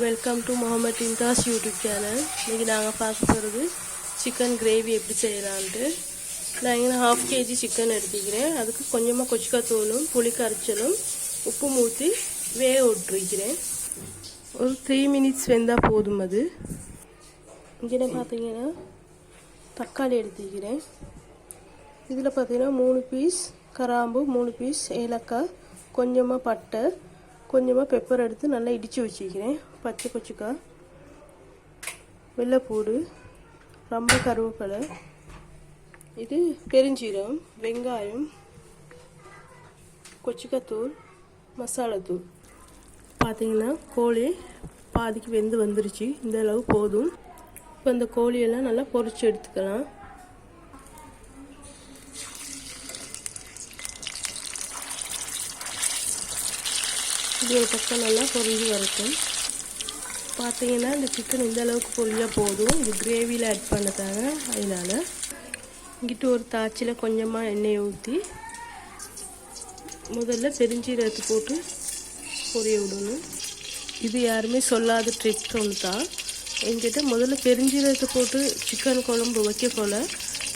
Welcome to Mohammed Imtaz YouTube channel. இன்றைக்கி நாங்கள் பார்க்க போகிறது சிக்கன் கிரேவி எப்படி செய்யலான்ட்டு. நான் இங்கே 1/2 kg சிக்கன் எடுத்துக்கிறேன். அதுக்கு கொஞ்சமாக கொச்சிக்காத்தூளும் புளி கரைச்சலும் உப்பு ஊற்றி வேக விட்டுருக்கிறேன். ஒரு 3 minutes வெந்தால் போதும். அது இங்கே பார்த்தீங்கன்னா தக்காளி எடுத்துக்கிறேன். இதில் பார்த்தீங்கன்னா 3 பீஸ் கிராம்பு, 3 பீஸ் ஏலக்காய், கொஞ்சமாக பட்டை, கொஞ்சமாக பெப்பர் எடுத்து நல்லா இடித்து வச்சுக்கிறேன். பச்சை கொச்சிக்காய், வெள்ளைப்பூடு, ரொம்ப கருவேப்பிலை, இது பெருஞ்சீரகம், வெங்காயம், கொச்சிக்காத்தூள், மசாலாத்தூள். பார்த்தீங்கன்னா கோழி பாதிக்கு வெந்து வந்துருச்சு. இந்த அளவு போதும். இப்போ இந்த கோழியெல்லாம் நல்லா பொரிச்சு எடுத்துக்கலாம். இது ஒரு பக்கம் நல்லா பொரிஞ்சு வரட்டும். பார்த்தீங்கன்னா இந்த சிக்கன் இந்த அளவுக்கு பொரிஞ்சால் போதும். இது கிரேவியில் ஆட் பண்ணதாங்க. அதனால் இங்கிட்டு ஒரு தாச்சியில் கொஞ்சமாக எண்ணெயை ஊற்றி முதல்ல பெருஞ்சீரகத்தை போட்டு பொரிய விடணும். இது யாருமே சொல்லாத ட்ரிக்ஸ் ஒன்று தான். என்கிட்ட முதல்ல பெருஞ்சீரகத்தை போட்டு சிக்கன் குழம்பு வைக்க போல்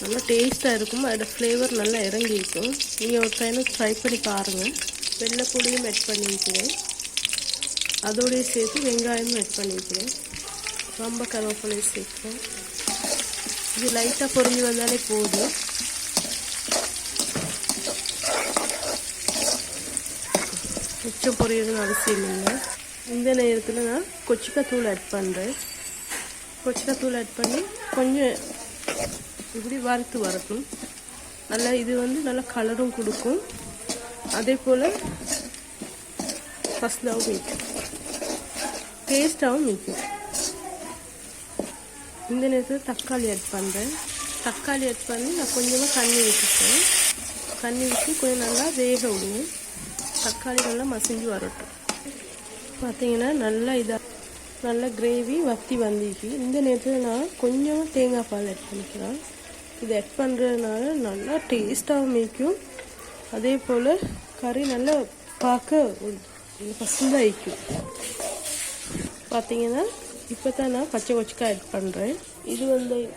நல்லா டேஸ்ட்டாக இருக்கும். அதோட ஃப்ளேவர் நல்லா இறங்கி இருக்கும். நீங்கள் ஒரு டைம் ட்ரை பண்ணி பாருங்கள். வெள்ளைப்பூடியும் ஆட் பண்ணி வைக்கிறேன். அதோடய சேர்த்து வெங்காயமும் ஆட் பண்ணி வைக்கிறேன். ரொம்ப கருவேப்பிலையும் சேர்க்கிறேன். இது லைட்டாக பொரிஞ்சு வந்தாலே போதும். மிச்சம் பொரியணும்னு அவசியம் இல்லை. இந்த நேரத்தில் நான் கொச்சிக்காத்தூள் ஆட் பண்ணுறேன். கொச்சிக்காத்தூள் ஆட் பண்ணி கொஞ்சம் இப்படி வறுத்து வரட்டும். நல்லா இது நல்லா கலரும் கொடுக்கும். அதே போல் ஃபஸ்ட்டாகவும் மிக்கும், டேஸ்ட்டாகவும் மிக்கும். இந்த நேரத்தில் தக்காளி ஆட் பண்ணுறேன். தக்காளி ஆட் பண்ணி நான் கொஞ்சமாக தண்ணி ஊற்றிட்டேன். தண்ணி ஊற்றி கொஞ்சம் நல்லா வேக விடுவேன். தக்காளி நல்லா மசிஞ்சு வரட்டும். பார்த்தீங்கன்னா நல்லா கிரேவி வற்றி வந்துச்சு. இந்த நேரத்தில் நான் கொஞ்சமாக தேங்காய் பால் ஆட் பண்ணிக்கலாம். இது ஆட் பண்ணுறதுனால நல்லா டேஸ்ட்டாகவும் மிக்கும். அதே போல் கறி நல்லா பார்க்க பசுந்தாக இருக்கும். பார்த்தீங்கன்னா இப்போ தான் நான் பச்சை கொச்சிக்காய் ஆட் பண்ணுறேன். இது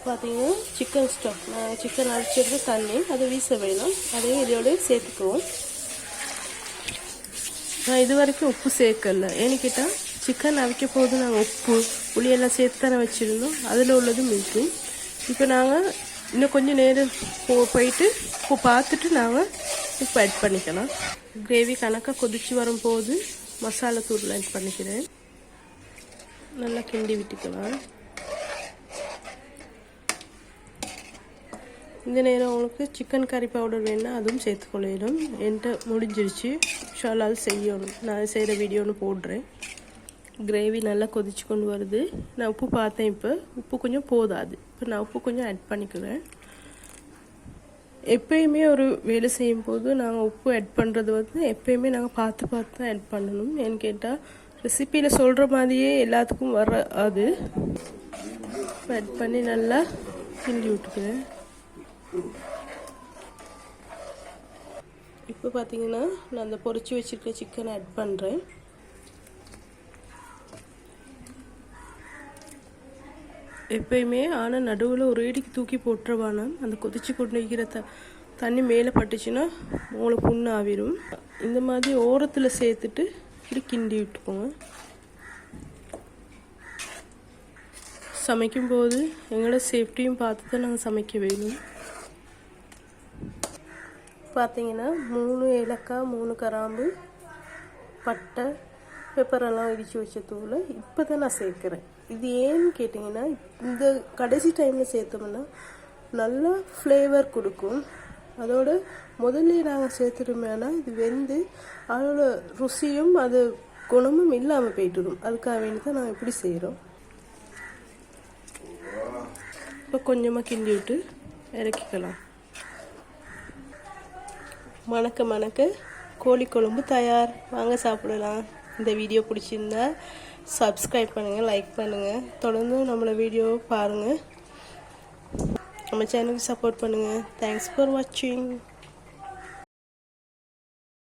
பார்த்தீங்கன்னா சிக்கன் ஸ்டாக். நான் சிக்கன் அரைச்சிட்டு தண்ணி அதை வீச வேணும். அதையும் இதோட சேர்த்துக்குவோம். நான் இது வரைக்கும் உப்பு சேர்க்கல. ஏன்னு கேட்டால் சிக்கன் அவிக்க போது நாங்கள் உப்பு புளியெல்லாம் சேர்த்து தானே வச்சுருந்தோம். அதில் உள்ளதும் இருக்கும். இப்போ நாங்கள் இன்னும் கொஞ்சம் நேரம் போயிட்டு உப்பு பார்த்துட்டு நாங்கள் உப்பு ஆட் பண்ணிக்கலாம். கிரேவி கணக்காக கொதிச்சு வரும்போது மசாலா தூள் ஆட் பண்ணிக்கிறேன். நல்லா கிண்டி விட்டுக்கலாம். இந்த நேரம் உங்களுக்கு சிக்கன் கறி பவுடர் வேணுன்னா அதுவும் சேர்த்துக்கொள்ளிடும். என்கிட்ட முடிஞ்சிருச்சு. ஷால் அது செய்யணும். நான் செய்கிற வீடியோன்னு போடுறேன். கிரேவி நல்லா கொதிச்சு கொண்டு வருது. நான் உப்பு பார்த்தேன். இப்போ உப்பு கொஞ்சம் போதாது. இப்போ நான் உப்பு கொஞ்சம் ஆட் பண்ணிக்கிறேன். எப்பயுமே ஒரு வேலை செய்யும் போது நாங்கள் உப்பு ஆட் பண்ணுறது எப்பயுமே நாங்கள் பார்த்து தான் ஆட் பண்ணணும். ஏன்னு கேட்டால் ரெசிப்பியில் சொல்கிற மாதிரியே எல்லாத்துக்கும் வர அது ஆட் பண்ணி நல்லா கிண்டி விட்டுக்கிறேன். இப்போ பார்த்தீங்கன்னா நான் அந்த பொரிச்சு வச்சுருக்க சிக்கனை ஆட் பண்ணுறேன். எப்பயுமே ஆனால் நடுவில் ஒரு இடிக்கு தூக்கி போட்டுருவானா. அந்த கொதிச்சு கொண்டு வைக்கிற தண்ணி மேலே பட்டுச்சுன்னா மூளை புண்ணு ஆவிடும். இந்த மாதிரி ஓரத்தில் சேர்த்துட்டு இப்படி கிண்டி விட்டுக்கோங்க. சமைக்கும்போது எங்களோட சேஃப்டியும் பார்த்து தான் நாங்கள் சமைக்க வேணும். பார்த்தீங்கன்னா 3 ஏலக்காய், 3 கிராம்பு, பட்டை, பெப்பரெல்லாம் இடித்து வச்ச தூளை இப்போ தான் நான் சேர்க்குறேன். இது ஏன்னு கேட்டிங்கன்னா இந்த கடைசி டைமில் சேர்த்தோம்னா நல்லா ஃப்ளேவர் கொடுக்கும். அதோட முதல்ல நாங்கள் சேர்த்துட்டோம்னா இது வெந்து அதோட ருசியும் அது குணமும் இல்லாமல் போய்ட்டுடும். அதுக்காக வேண்டி தான் நாங்கள் இப்படி செய்கிறோம். இப்போ கொஞ்சமாக கிண்டி விட்டு இறக்கிக்கலாம். மணக்க கோழி குழம்பு தயார். வாங்க சாப்பிடலாம். இந்த வீடியோ பிடிச்சிருந்தா சப்ஸ்கிரைப் பண்ணுங்கள், லைக் பண்ணுங்கள். தொடர்ந்து நம்மளோட வீடியோ பாருங்கள். நம்ம சேனலுக்கு சப்போர்ட் பண்ணுங்கள். தேங்க்ஸ் ஃபார் வாட்சிங்.